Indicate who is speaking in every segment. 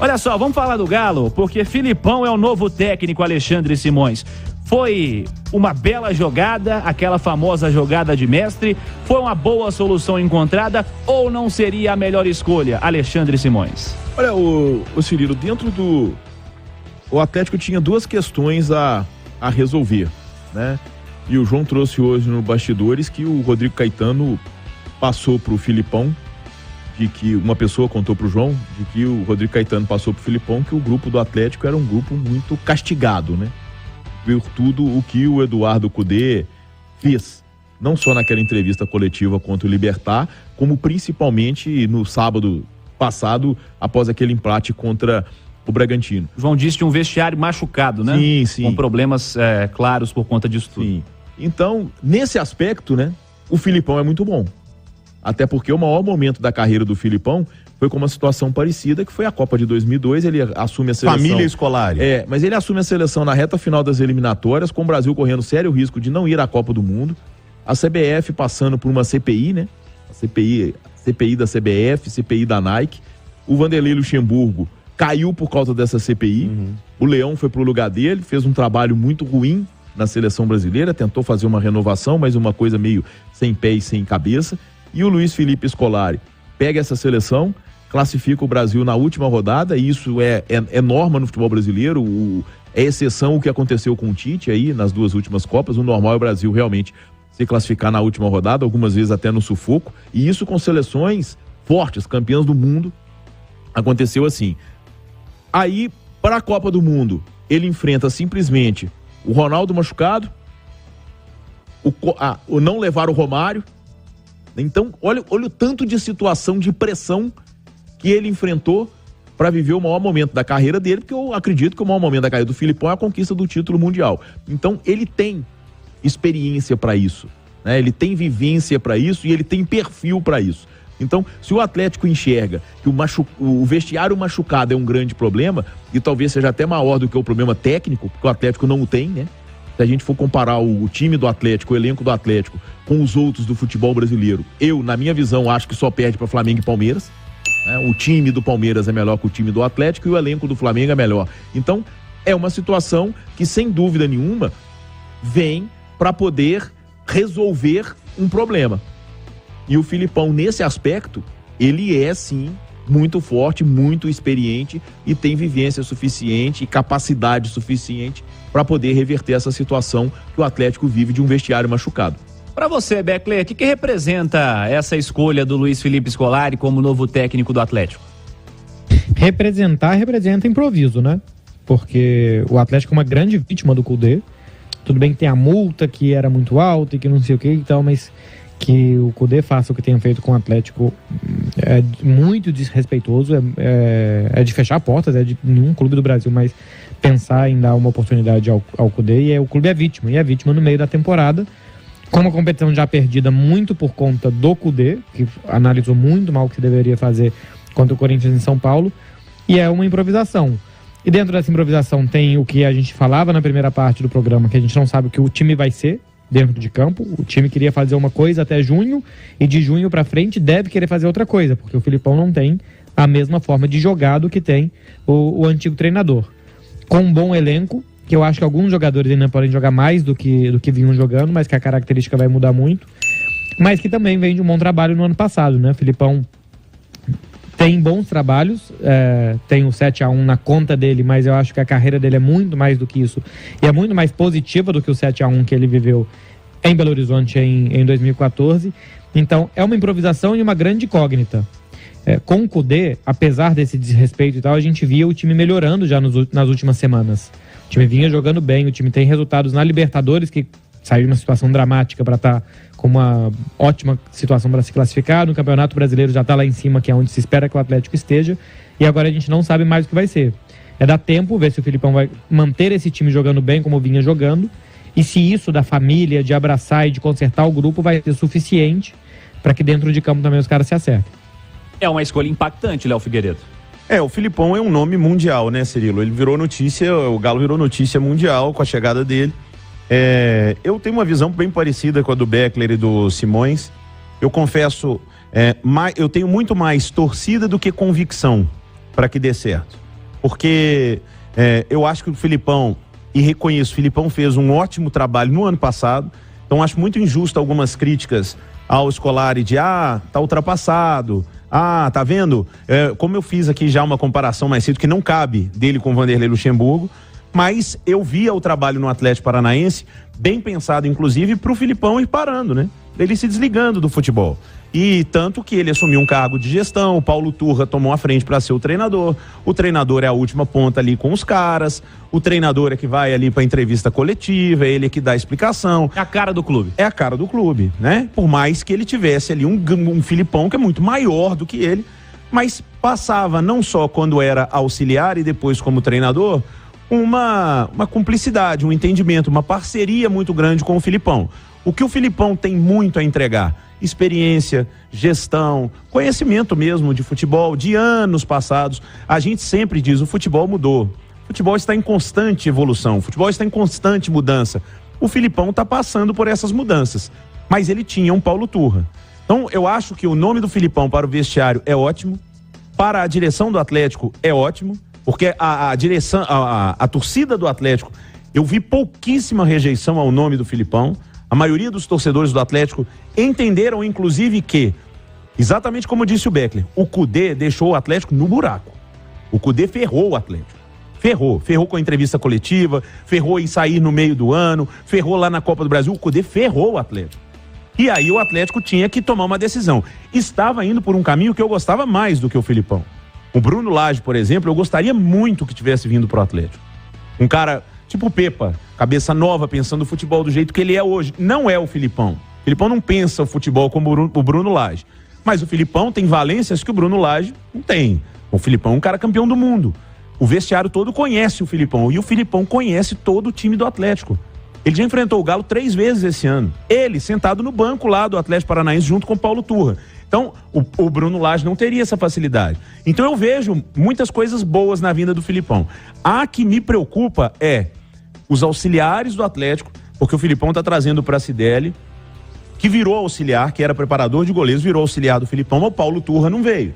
Speaker 1: Olha só, vamos falar do Galo, porque Filipão é o novo técnico Alexandre Simões. Foi uma bela jogada, aquela famosa jogada de mestre? Foi uma boa solução encontrada ou não seria a melhor escolha, Alexandre Simões?
Speaker 2: Olha, o Cirilo, dentro do... O Atlético tinha duas questões a resolver, né? E o João trouxe hoje no Bastidores que o Rodrigo Caetano passou pro Filipão, de que uma pessoa contou pro João, de que o Rodrigo Caetano passou pro Filipão, que o grupo do Atlético era um grupo muito castigado, né? Por tudo o que o Eduardo Cudê fez, não só naquela entrevista coletiva contra o Libertad, como principalmente no sábado passado, após aquele empate contra o Bragantino.
Speaker 1: João disse de um vestiário machucado, né?
Speaker 2: Sim, sim.
Speaker 1: Com problemas claros por conta disso tudo.
Speaker 2: Sim. Então, nesse aspecto, né, o Filipão é muito bom. Até porque o maior momento da carreira do Filipão foi com uma situação parecida, que foi a Copa de 2002, ele assume a seleção...
Speaker 3: Família escolar.
Speaker 2: Mas ele assume a seleção na reta final das eliminatórias, com o Brasil correndo sério risco de não ir à Copa do Mundo, a CBF passando por uma CPI, né? A CPI da CBF, CPI da Nike, o Vanderlei Luxemburgo caiu por causa dessa CPI, o Leão foi pro lugar dele, fez um trabalho muito ruim na seleção brasileira, tentou fazer uma renovação, mas uma coisa meio sem pé e sem cabeça, e o Luiz Felipe Scolari pega essa seleção, classifica o Brasil na última rodada, e isso é norma no futebol brasileiro, é exceção o que aconteceu com o Tite aí nas duas últimas Copas, o normal é o Brasil realmente se classificar na última rodada, algumas vezes até no sufoco, e isso com seleções fortes, campeãs do mundo, aconteceu assim. Aí, para a Copa do Mundo, ele enfrenta simplesmente o Ronaldo machucado, o não levar o Romário. Então, olha o tanto de situação, de pressão que ele enfrentou para viver o maior momento da carreira dele, porque eu acredito que o maior momento da carreira do Filipão é a conquista do título mundial. Então, ele tem experiência para isso, né? Ele tem vivência para isso e ele tem perfil para isso. Então, se o Atlético enxerga que o vestiário machucado é um grande problema, e talvez seja até maior do que o problema técnico, porque o Atlético não o tem, né? Se a gente for comparar o time do Atlético, o elenco do Atlético, com os outros do futebol brasileiro, eu, na minha visão, acho que só perde para Flamengo e Palmeiras. Né? O time do Palmeiras é melhor que o time do Atlético e o elenco do Flamengo é melhor. Então, é uma situação que, sem dúvida nenhuma, vem para poder resolver um problema. E o Filipão, nesse aspecto, ele é, sim, muito forte, muito experiente e tem vivência suficiente e capacidade suficiente para poder reverter essa situação que o Atlético vive de um vestiário machucado.
Speaker 1: Para você, Beckler, o que representa essa escolha do Luiz Felipe Scolari como novo técnico do Atlético?
Speaker 4: Representa improviso, né? Porque o Atlético é uma grande vítima do Cudê. Tudo bem que tem a multa que era muito alta e que não sei o que e tal, mas que o Cudê faça o que tenha feito com o Atlético é muito desrespeitoso, é de fechar portas, é de nenhum clube do Brasil mais pensar em dar uma oportunidade ao Cudê, e o clube é vítima, e é vítima no meio da temporada, com uma competição já perdida muito por conta do Cudê, que analisou muito mal o que se deveria fazer contra o Corinthians em São Paulo, e é uma improvisação. E dentro dessa improvisação tem o que a gente falava na primeira parte do programa, que a gente não sabe o que o time vai ser dentro de campo. O time queria fazer uma coisa até junho, e de junho para frente deve querer fazer outra coisa, porque o Filipão não tem a mesma forma de jogar do que tem o antigo treinador. Com um bom elenco, que eu acho que alguns jogadores ainda podem jogar mais do que vinham jogando, mas que a característica vai mudar muito, mas que também vem de um bom trabalho no ano passado, né? O Filipão tem bons trabalhos, tem o 7-1 na conta dele, mas eu acho que a carreira dele é muito mais do que isso, e é muito mais positiva do que o 7-1 que ele viveu em Belo Horizonte em 2014. Então é uma improvisação e uma grande incógnita. Com o Cudê, apesar desse desrespeito e tal, a gente via o time melhorando já nas últimas semanas. O time vinha jogando bem, o time tem resultados na Libertadores, que saiu de uma situação dramática para estar com uma ótima situação para se classificar. No Campeonato Brasileiro já está lá em cima, que é onde se espera que o Atlético esteja, e agora a gente não sabe mais o que vai ser. Dar tempo, ver se o Filipão vai manter esse time jogando bem como vinha jogando, e se isso da família, de abraçar e de consertar o grupo vai ser suficiente para que dentro de campo também os caras se acertem.
Speaker 1: É uma escolha impactante, Léo Figueiredo.
Speaker 3: O Filipão é um nome mundial, né, Cirilo? Ele virou notícia, o Galo virou notícia mundial com a chegada dele. Eu tenho uma visão bem parecida com a do Beckler e do Simões. Eu confesso, eu tenho muito mais torcida do que convicção para que dê certo. porque eu acho que o Filipão, e reconheço, o Filipão fez um ótimo trabalho no ano passado, então acho muito injusto algumas críticas ao Scolari de, tá ultrapassado, tá vendo? Como eu fiz aqui já uma comparação mais cedo, que não cabe dele com o Vanderlei Luxemburgo, mas eu via o trabalho no Atlético Paranaense bem pensado, inclusive, para o Filipão ir parando, né? Ele se desligando do futebol. E tanto que ele assumiu um cargo de gestão, o Paulo Turra tomou a frente para ser o treinador é a última ponta ali com os caras, o treinador é que vai ali para entrevista coletiva, é ele que dá a explicação.
Speaker 1: É a cara do clube.
Speaker 3: É a cara do clube, né? Por mais que ele tivesse ali um Filipão que é muito maior do que ele, mas passava não só quando era auxiliar e depois como treinador, uma cumplicidade, um entendimento, uma parceria muito grande com o Filipão. O que o Filipão tem muito a entregar? Experiência, gestão, conhecimento mesmo de futebol, de anos passados. A gente sempre diz, o futebol mudou. O futebol está em constante evolução, o futebol está em constante mudança. O Filipão está passando por essas mudanças, mas ele tinha um Paulo Turra. Então eu acho que o nome do Filipão para o vestiário é ótimo, para a direção do Atlético é ótimo, porque a direção, a torcida do Atlético, eu vi pouquíssima rejeição ao nome do Filipão. A maioria dos torcedores do Atlético entenderam, inclusive, que, exatamente como disse o Beckler, o Cudê deixou o Atlético no buraco. O Cudê ferrou o Atlético. Ferrou com a entrevista coletiva, ferrou em sair no meio do ano, ferrou lá na Copa do Brasil. O Cudê ferrou o Atlético. E aí o Atlético tinha que tomar uma decisão. Estava indo por um caminho que eu gostava mais do que o Filipão. O Bruno Lage, por exemplo, eu gostaria muito que tivesse vindo pro Atlético. Um cara tipo o Pepa, cabeça nova, pensando o futebol do jeito que ele é hoje. Não é o Filipão. O Filipão não pensa o futebol como o Bruno Lage. Mas o Filipão tem valências que o Bruno Lage não tem. O Filipão é um cara campeão do mundo. O vestiário todo conhece o Filipão. E o Filipão conhece todo o time do Atlético. Ele já enfrentou o Galo 3 vezes esse ano. Ele, sentado no banco lá do Atlético Paranaense, junto com o Paulo Turra. Então, o Bruno Lage não teria essa facilidade. Então, eu vejo muitas coisas boas na vinda do Filipão. A que me preocupa é os auxiliares do Atlético, porque o Filipão está trazendo para a Cidelli, que virou auxiliar, que era preparador de goleiros, virou auxiliar do Filipão, mas o Paulo Turra não veio.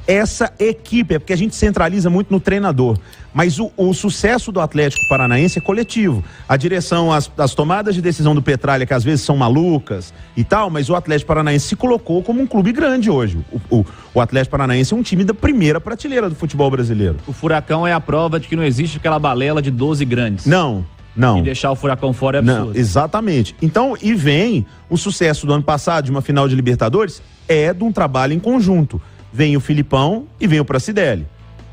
Speaker 3: Essa equipe, é porque a gente centraliza muito no treinador, mas o sucesso do Atlético Paranaense é coletivo. A direção, as tomadas de decisão do Petralha, que às vezes são malucas e tal, mas o Atlético Paranaense se colocou como um clube grande hoje. O Atlético Paranaense é um time da primeira prateleira do futebol brasileiro.
Speaker 1: O Furacão é a prova de que não existe aquela balela de 12 grandes.
Speaker 3: Não.
Speaker 1: E deixar o Furacão fora é absurdo.
Speaker 3: Não, exatamente. Então, e vem o sucesso do ano passado, de uma final de Libertadores, é de um trabalho em conjunto. Vem o Filipão e vem o Pracidelli.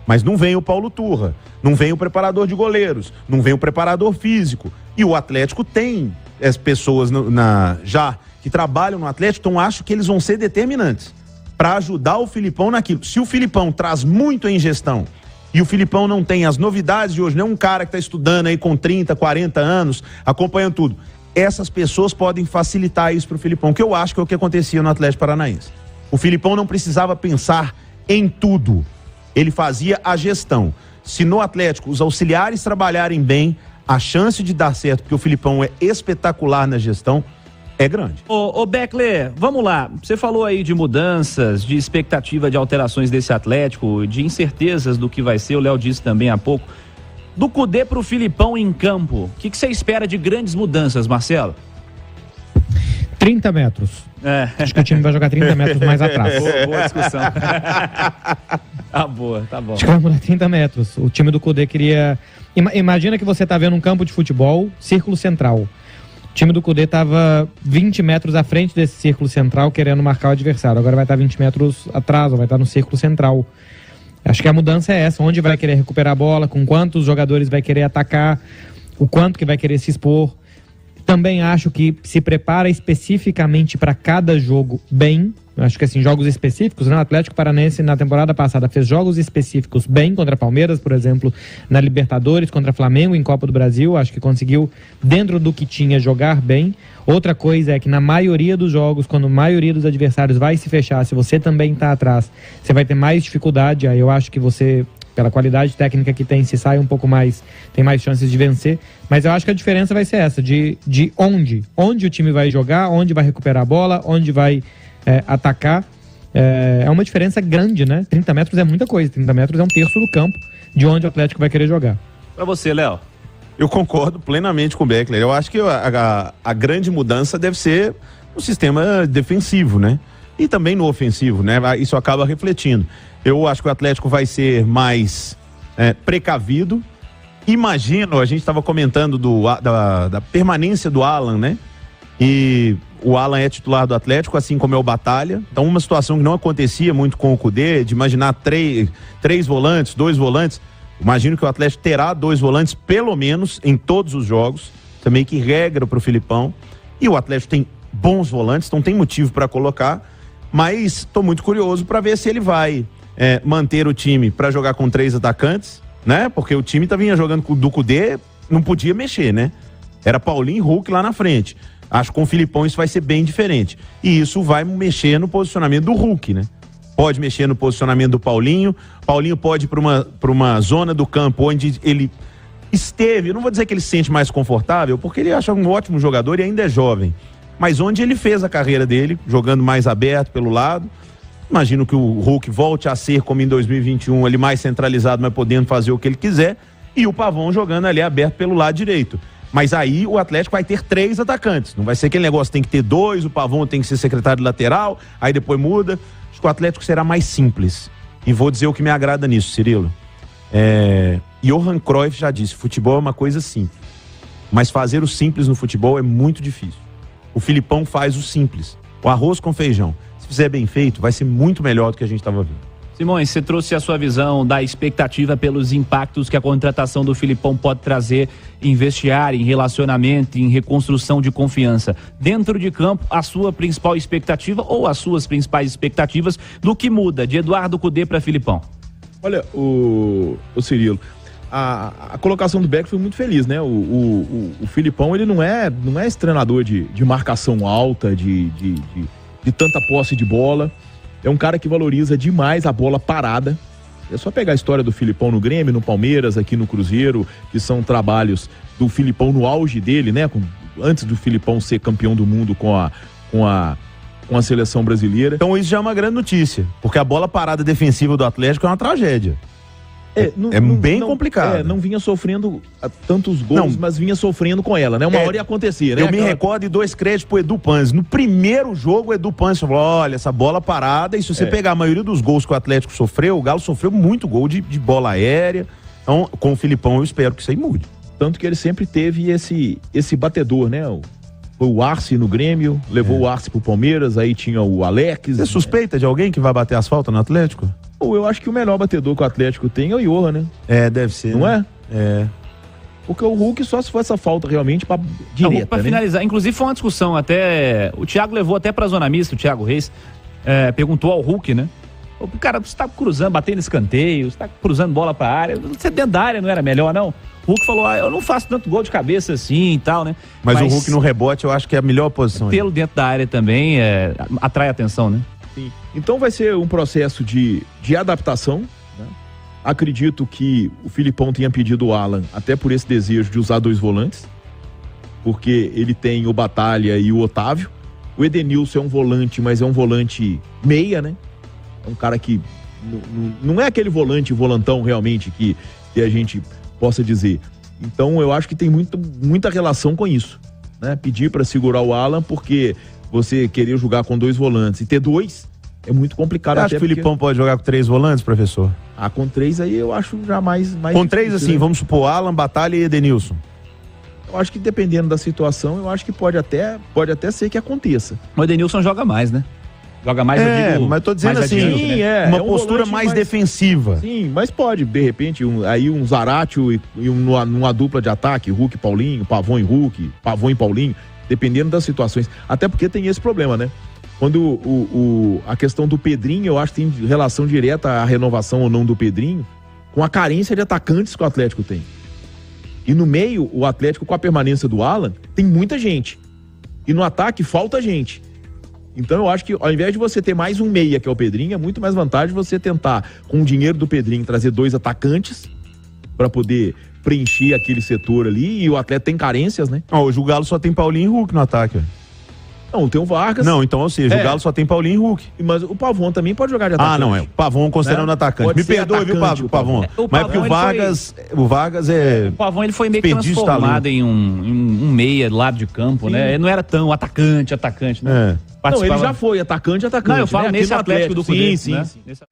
Speaker 3: Mas não vem o Paulo Turra, não vem o preparador de goleiros, não vem o preparador físico. E o Atlético tem as pessoas já que trabalham no Atlético, então acho que eles vão ser determinantes para ajudar o Filipão naquilo. Se o Filipão traz muito em gestão e o Filipão não tem as novidades de hoje, não é um cara que está estudando aí com 30, 40 anos, acompanhando tudo. Essas pessoas podem facilitar isso para o Filipão, que eu acho que é o que acontecia no Atlético Paranaense. O Filipão não precisava pensar em tudo. Ele fazia a gestão. Se no Atlético os auxiliares trabalharem bem, a chance de dar certo, porque o Filipão é espetacular na gestão, é grande.
Speaker 1: Ô Beckler, vamos lá. Você falou aí de mudanças, de expectativa de alterações desse Atlético, de incertezas do que vai ser, o Léo disse também há pouco. Do Cudê pro Filipão em campo, o que você espera de grandes mudanças, Marcelo?
Speaker 4: 30 metros. Acho que o time vai jogar 30 metros mais atrás.
Speaker 1: Boa discussão. Tá bom.
Speaker 4: Acho que vai mudar 30 metros. O time do Cudê queria... Imagina que você tá vendo um campo de futebol, círculo central. O time do Cudê tava 20 metros à frente desse círculo central, querendo marcar o adversário. Agora vai estar 20 metros atrás, ou vai estar no círculo central. Acho que a mudança é essa. Onde vai querer recuperar a bola, com quantos jogadores vai querer atacar, o quanto que vai querer se expor. Também acho que se prepara especificamente para cada jogo bem. Acho que assim, jogos específicos, né? O Atlético Paranaense na temporada passada fez jogos específicos bem contra Palmeiras, por exemplo, na Libertadores, contra Flamengo em Copa do Brasil. Acho que conseguiu, dentro do que tinha, jogar bem. Outra coisa é que na maioria dos jogos, quando a maioria dos adversários vai se fechar, se você também está atrás, você vai ter mais dificuldade. Aí eu acho que você, pela qualidade técnica que tem, se sai um pouco mais, tem mais chances de vencer. Mas eu acho que a diferença vai ser essa, de onde o time vai jogar, onde vai recuperar a bola, onde vai atacar. É uma diferença grande, né? 30 metros é muita coisa, 30 metros é um terço do campo. de onde o Atlético vai querer jogar.
Speaker 1: Pra você, Léo.
Speaker 3: Eu concordo plenamente com o Beckler. Eu acho que a grande mudança deve ser no sistema defensivo, né? E também no ofensivo, né? Isso acaba refletindo. Eu acho que o Atlético vai ser mais precavido. Imagino, a gente estava comentando da permanência do Alan, né? E o Alan é titular do Atlético, assim como é o Batalha. Então, uma situação que não acontecia muito com o Cudê, de imaginar três volantes, 2 volantes. Imagino que o Atlético terá 2 volantes, pelo menos, em todos os jogos. Também que regra para o Filipão. E o Atlético tem bons volantes, então tem motivo para colocar. Mas estou muito curioso para ver se ele vai manter o time para jogar com 3 atacantes, né? Porque o time vinha jogando do Cudê, não podia mexer, né? Era Paulinho e Hulk lá na frente. Acho que com o Filipão isso vai ser bem diferente. E isso vai mexer no posicionamento do Hulk, né? Pode mexer no posicionamento do Paulinho. Paulinho pode ir para uma zona do campo onde ele esteve. Eu não vou dizer que ele se sente mais confortável, porque ele acha um ótimo jogador e ainda é jovem. Mas onde ele fez a carreira dele, jogando mais aberto pelo lado. Imagino que o Hulk volte a ser, como em 2021, ele mais centralizado, mas podendo fazer o que ele quiser. E o Pavão jogando ali aberto pelo lado direito. Mas aí o Atlético vai ter 3 atacantes. Não vai ser aquele negócio, tem que ter 2, o Pavão tem que ser secretário de lateral, aí depois muda. Acho que o Atlético será mais simples. E vou dizer o que me agrada nisso, Cirilo. Johan Cruyff já disse, futebol é uma coisa simples. Mas fazer o simples no futebol é muito difícil. O Filipão faz o simples. O arroz com feijão. Se fizer bem feito, vai ser muito melhor do que a gente estava vendo.
Speaker 1: Simões, você trouxe a sua visão da expectativa pelos impactos que a contratação do Filipão pode trazer em vestiário, em relacionamento, em reconstrução de confiança. Dentro de campo, a sua principal expectativa ou as suas principais expectativas do que muda de Eduardo Cudê para Filipão?
Speaker 2: Olha, o Cirilo, a colocação do Beck foi muito feliz, né? O Filipão, ele não é esse treinador de marcação alta, de tanta posse de bola. É um cara que valoriza demais a bola parada. É só pegar a história do Filipão no Grêmio, no Palmeiras, aqui no Cruzeiro, que são trabalhos do Filipão no auge dele, né? Antes do Filipão ser campeão do mundo com a seleção brasileira.
Speaker 3: Então isso já é uma grande notícia, porque a bola parada defensiva do Atlético é uma tragédia. Bem complicado.
Speaker 2: Não vinha sofrendo tantos gols, mas vinha sofrendo com ela, né? Uma hora ia acontecer, né?
Speaker 3: Eu me recordo de 2 créditos pro Edu Panzi. No primeiro jogo, o Edu Panzi falou, olha, essa bola parada, e se você pegar a maioria dos gols que o Atlético sofreu, o Galo sofreu muito gol de bola aérea. Então, com o Filipão, eu espero que isso aí mude.
Speaker 2: Tanto que ele sempre teve esse batedor, né? Foi o Arce no Grêmio, levou o Arce pro Palmeiras, aí tinha o Alex.
Speaker 3: Você suspeita de alguém que vai bater as faltas no Atlético?
Speaker 2: Eu acho que o melhor batedor que o Atlético tem é o Johan, né?
Speaker 3: Deve ser.
Speaker 2: Não
Speaker 3: né?
Speaker 2: é? Porque o Hulk só se for essa falta realmente pra direta,
Speaker 1: pra finalizar, inclusive foi uma discussão até, o Thiago levou até pra zona mista, o Thiago Reis, perguntou ao Hulk, né? O cara, você tá cruzando, batendo escanteio, você tá cruzando bola pra área, você dentro da área não era melhor, não? O Hulk falou, eu não faço tanto gol de cabeça assim e tal, né?
Speaker 3: Mas o Hulk no rebote eu acho que é a melhor posição.
Speaker 1: Pelo dentro da área também atrai atenção, né?
Speaker 2: Sim. Então vai ser um processo de adaptação, né? Acredito que o Filipão tenha pedido o Alan até por esse desejo de usar 2 volantes, porque ele tem o Batalha e o Otávio. O Edenilson é um volante, mas é um volante meia, né? É um cara que não é aquele volantão realmente que a gente possa dizer. Então eu acho que tem muita relação com isso, né? Pedir para segurar o Alan, porque você querer jogar com 2 volantes e ter 2 é muito complicado.
Speaker 3: Você acha que o Filipão pode jogar com 3 volantes, professor?
Speaker 2: Com 3 aí eu acho já mais
Speaker 3: com 3 assim, né? Vamos supor, Alan, Batalha e Edenilson.
Speaker 2: Eu acho que dependendo da situação, eu acho que pode até ser que aconteça.
Speaker 1: O Edenilson joga mais, né? Joga mais, eu digo,
Speaker 3: mas tô dizendo assim,
Speaker 1: adiante, né?
Speaker 3: uma postura mais defensiva.
Speaker 2: Sim, mas pode, de repente, um Zaratio e numa dupla de ataque, Hulk e Paulinho, Pavão e Hulk, Pavão e Paulinho, dependendo das situações. Até porque tem esse problema, né? Quando a questão do Pedrinho, eu acho que tem relação direta à renovação ou não do Pedrinho, com a carência de atacantes que o Atlético tem. E no meio, o Atlético, com a permanência do Alan, tem muita gente. E no ataque, falta gente. Então eu acho que ao invés de você ter mais um meia, que é o Pedrinho, é muito mais vantagem você tentar, com o dinheiro do Pedrinho, trazer 2 atacantes para poder preencher aquele setor ali, e o Atlético tem carências, né?
Speaker 3: Hoje o Galo só tem Paulinho e Hulk no ataque.
Speaker 2: Não, tem o Vargas.
Speaker 3: Não, então, ou seja, o Galo só tem Paulinho e Hulk.
Speaker 2: Mas o Pavon também pode jogar de atacante.
Speaker 3: Ah, não, é. O Pavon considerando atacante.
Speaker 2: Pode
Speaker 3: Me
Speaker 2: ser
Speaker 3: perdoe, viu,
Speaker 2: atacante,
Speaker 3: Pavon? Mas porque o Vargas é...
Speaker 1: O Pavon, ele foi meio que
Speaker 3: desperdício de
Speaker 1: transformado
Speaker 3: talento.
Speaker 1: em um meia do lado de campo, né? Ele não era tão atacante, né?
Speaker 2: Não, ele já foi atacante.
Speaker 1: Não, eu falo
Speaker 2: né?
Speaker 1: nesse
Speaker 2: Aqui no
Speaker 1: Atlético do Cudê.
Speaker 2: Sim.
Speaker 1: Nesse...